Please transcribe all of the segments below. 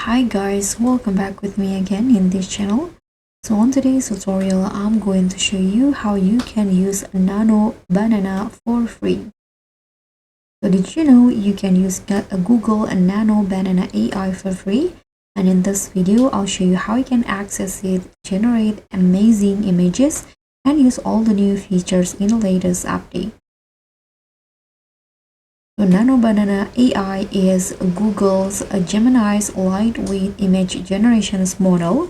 Hi guys, welcome back with me again in this channel. So on today's tutorial, I'm going to show you how you can use Nano Banana for free. So did you know you can use Google Nano Banana AI for free? And in this video, I'll show you how you can access it, generate amazing images, and use all the new features in the latest update. So Nano Banana AI is Google's Gemini's lightweight image generations model.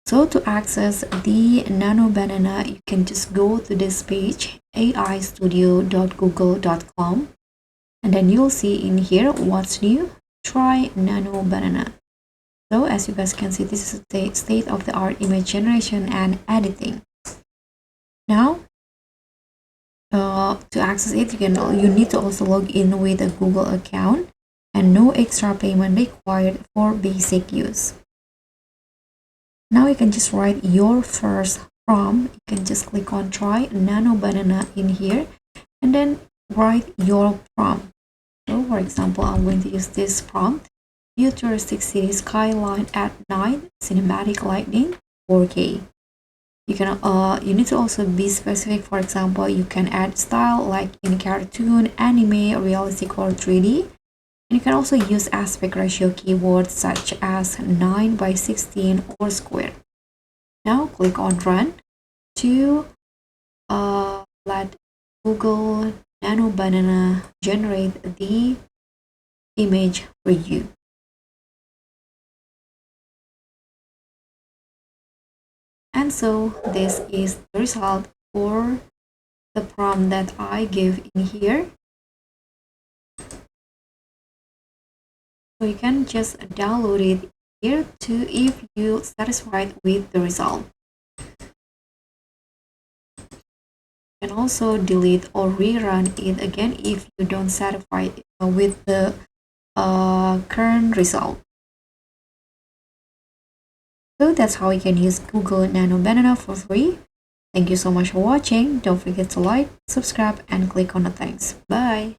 So to access the Nano Banana, you can just go to this page, aistudio.google.com, and then you'll see in here what's new. Try Nano Banana. So as you guys can see, this is the state-of-the-art image generation and editing. Now, to access it, you need to also log in with a Google account, and no extra payment required for basic use. Now you can just write your first prompt. You can just click on try Nano Banana in here and then write your prompt. So for example, I'm going to use this prompt: futuristic city skyline at night, cinematic lighting, 4K. You need to also be specific. For example, you can add style like in cartoon, anime, realistic, or 3D. And you can also use aspect ratio keywords such as 9:16 or square. Now click on run to let Google Nano Banana generate the image for you. And so this is the result for the prompt that I gave in here. So you can just download it here too if you satisfied with the result. You can also delete or rerun it again if you don't satisfy with the current result. So that's how you can use Google Nano Banana for free. Thank you so much for watching. Don't forget to like, subscribe, and click on the thanks. Bye.